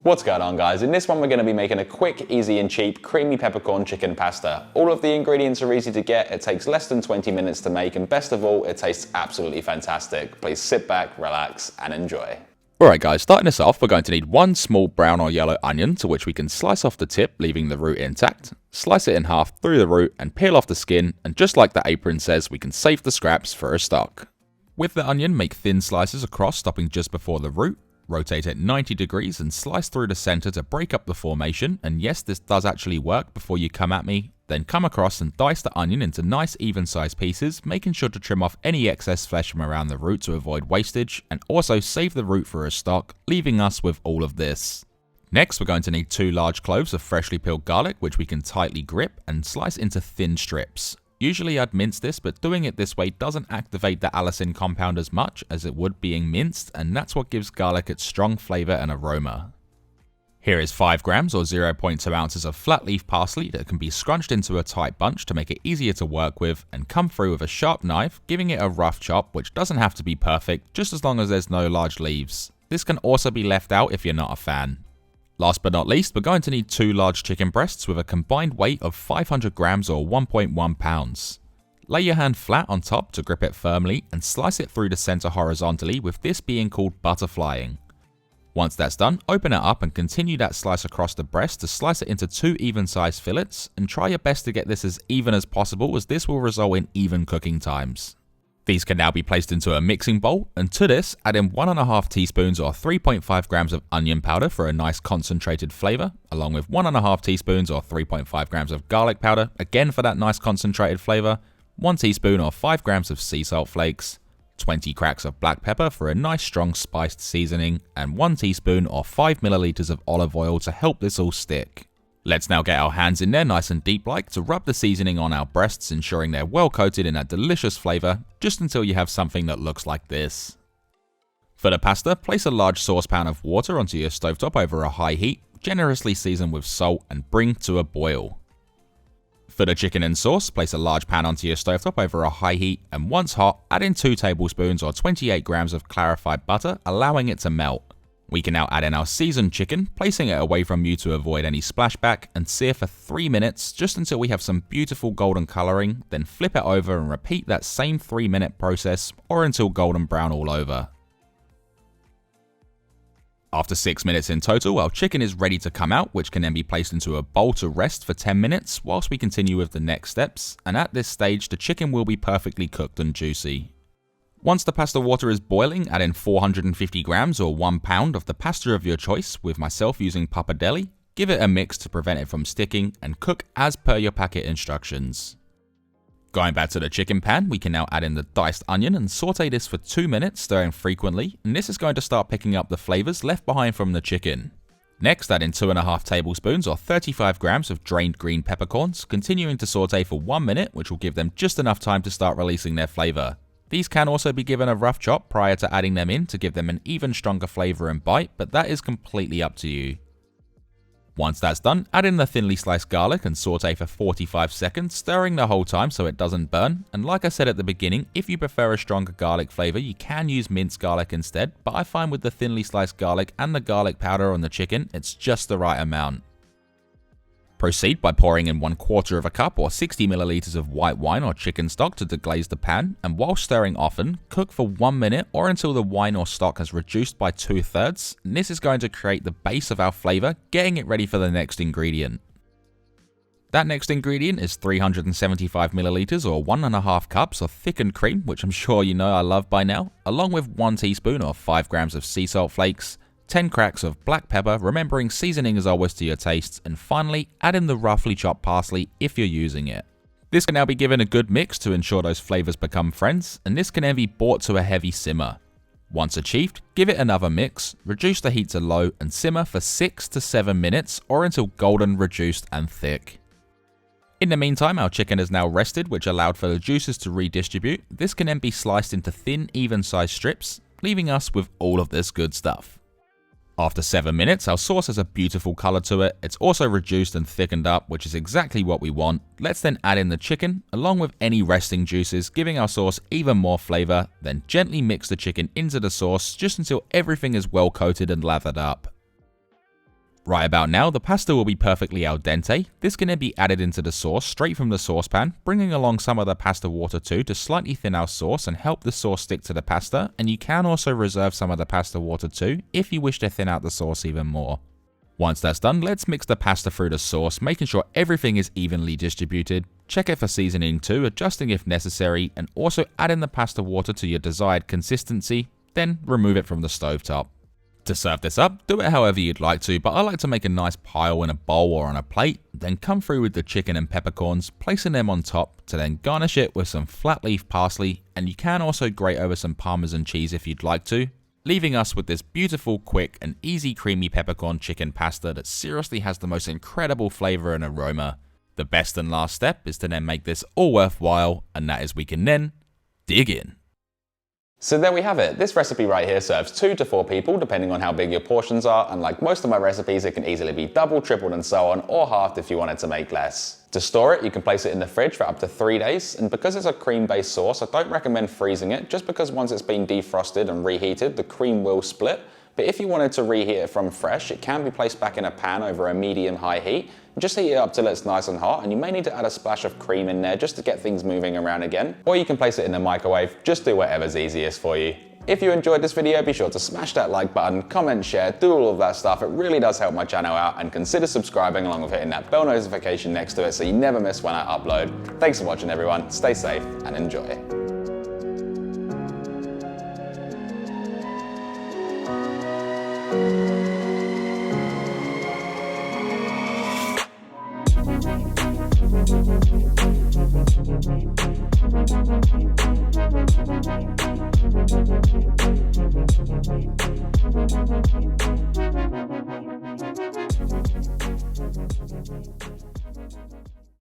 What's going on, guys? In this one we're going to be making a quick, easy and cheap creamy peppercorn chicken pasta. All of the ingredients are easy to get, it takes less than 20 minutes to make, and best of all, it tastes absolutely fantastic. Please sit back, relax and enjoy. Alright guys, starting this off, we're going to need one small brown or yellow onion to which we can slice off the tip, leaving the root intact, slice it in half through the root and peel off the skin, and just like the apron says, we can save the scraps for a stock. With the onion, make thin slices across, stopping just before the root. Rotate it 90 degrees and slice through the center to break up the formation, and yes, this does actually work before you come at me. Then come across and dice the onion into nice even sized pieces, making sure to trim off any excess flesh from around the root to avoid wastage, and also save the root for a stock, leaving us with all of this. Next, we're going to need 2 large cloves of freshly peeled garlic, which we can tightly grip and slice into thin strips. Usually I'd mince this, but doing it this way doesn't activate the allicin compound as much as it would being minced, and that's what gives garlic its strong flavour and aroma. Here is 5 grams or 0.2 ounces of flat leaf parsley that can be scrunched into a tight bunch to make it easier to work with, and come through with a sharp knife, giving it a rough chop, which doesn't have to be perfect, just as long as there's no large leaves. This can also be left out if you're not a fan. Last but not least, we're going to need 2 large chicken breasts with a combined weight of 500 grams or 1.1 pounds. Lay your hand flat on top to grip it firmly and slice it through the center horizontally, with this being called butterflying. Once that's done, open it up and continue that slice across the breast to slice it into 2 even sized fillets, and try your best to get this as even as possible, as this will result in even cooking times. These can now be placed into a mixing bowl, and to this, add in 1.5 teaspoons or 3.5 grams of onion powder for a nice concentrated flavour, along with 1.5 teaspoons or 3.5 grams of garlic powder, again for that nice concentrated flavour, 1 teaspoon or 5 grams of sea salt flakes, 20 cracks of black pepper for a nice strong spiced seasoning, and 1 teaspoon or 5 milliliters of olive oil to help this all stick. Let's now get our hands in there nice and deep like to rub the seasoning on our breasts, ensuring they're well coated in that delicious flavour, just until you have something that looks like this. For the pasta, place a large saucepan of water onto your stovetop over a high heat, generously season with salt and bring to a boil. For the chicken and sauce, place a large pan onto your stovetop over a high heat, and once hot, add in 2 tablespoons or 28 grams of clarified butter, allowing it to melt. We can now add in our seasoned chicken, placing it away from you to avoid any splashback, and sear for 3 minutes just until we have some beautiful golden colouring, then flip it over and repeat that same 3-minute process, or until golden brown all over. After 6 minutes in total, our chicken is ready to come out, which can then be placed into a bowl to rest for 10 minutes whilst we continue with the next steps, and at this stage the chicken will be perfectly cooked and juicy. Once the pasta water is boiling, add in 450 grams or 1 pound of the pasta of your choice, with myself using pappardelle. Give it a mix to prevent it from sticking, and cook as per your packet instructions. Going back to the chicken pan, we can now add in the diced onion and saute this for 2 minutes, stirring frequently, and this is going to start picking up the flavours left behind from the chicken. Next, add in 2.5 tablespoons or 35 grams of drained green peppercorns, continuing to saute for 1 minute, which will give them just enough time to start releasing their flavour. These can also be given a rough chop prior to adding them in to give them an even stronger flavour and bite, but that is completely up to you. Once that's done, add in the thinly sliced garlic and saute for 45 seconds, stirring the whole time so it doesn't burn. And like I said at the beginning, if you prefer a stronger garlic flavour, you can use minced garlic instead, but I find with the thinly sliced garlic and the garlic powder on the chicken, it's just the right amount. Proceed by pouring in 1/4 cup or 60 milliliters of white wine or chicken stock to deglaze the pan, and while stirring often, cook for 1 minute or until the wine or stock has reduced by 2/3, and this is going to create the base of our flavour, getting it ready for the next ingredient. That next ingredient is 375 milliliters or 1.5 cups of thickened cream, which I'm sure you know I love by now, along with 1 teaspoon or 5 grams of sea salt flakes, 10 cracks of black pepper, remembering seasoning is always to your tastes, and finally add in the roughly chopped parsley if you're using it. This can now be given a good mix to ensure those flavours become friends, and this can then be brought to a heavy simmer. Once achieved, give it another mix, reduce the heat to low and simmer for 6 to 7 minutes or until golden, reduced and thick. In the meantime, our chicken is now rested, which allowed for the juices to redistribute. This can then be sliced into thin, even-sized strips, leaving us with all of this good stuff. After 7 minutes, our sauce has a beautiful colour to it. It's also reduced and thickened up, which is exactly what we want. Let's then add in the chicken, along with any resting juices, giving our sauce even more flavour. Then gently mix the chicken into the sauce, just until everything is well coated and lathered up. Right about now, the pasta will be perfectly al dente. This can then be added into the sauce straight from the saucepan, bringing along some of the pasta water too to slightly thin our sauce and help the sauce stick to the pasta, and you can also reserve some of the pasta water too if you wish to thin out the sauce even more. Once that's done, let's mix the pasta through the sauce, making sure everything is evenly distributed. Check it for seasoning too, adjusting if necessary, and also add in the pasta water to your desired consistency, then remove it from the stovetop. To serve this up, do it however you'd like to, but I like to make a nice pile in a bowl or on a plate, then come through with the chicken and peppercorns, placing them on top to then garnish it with some flat leaf parsley, and you can also grate over some Parmesan cheese if you'd like to, leaving us with this beautiful, quick and easy creamy peppercorn chicken pasta that seriously has the most incredible flavour and aroma. The best and last step is to then make this all worthwhile, and that is we can then dig in. So there we have it. This recipe right here serves 2 to 4 people, depending on how big your portions are, and like most of my recipes, it can easily be doubled, tripled and so on, or halved if you wanted to make less. To store it, you can place it in the fridge for up to 3 days, and because it's a cream-based sauce, I don't recommend freezing it, just because once it's been defrosted and reheated, the cream will split. But if you wanted to reheat it from fresh, it can be placed back in a pan over a medium-high heat. Just heat it up till it's nice and hot, and you may need to add a splash of cream in there just to get things moving around again. Or you can place it in the microwave, just do whatever's easiest for you. If you enjoyed this video, be sure to smash that like button, comment, share, do all of that stuff. It really does help my channel out, and consider subscribing along with hitting that bell notification next to it so you never miss when I upload. Thanks for watching everyone, stay safe and enjoy. Thank you.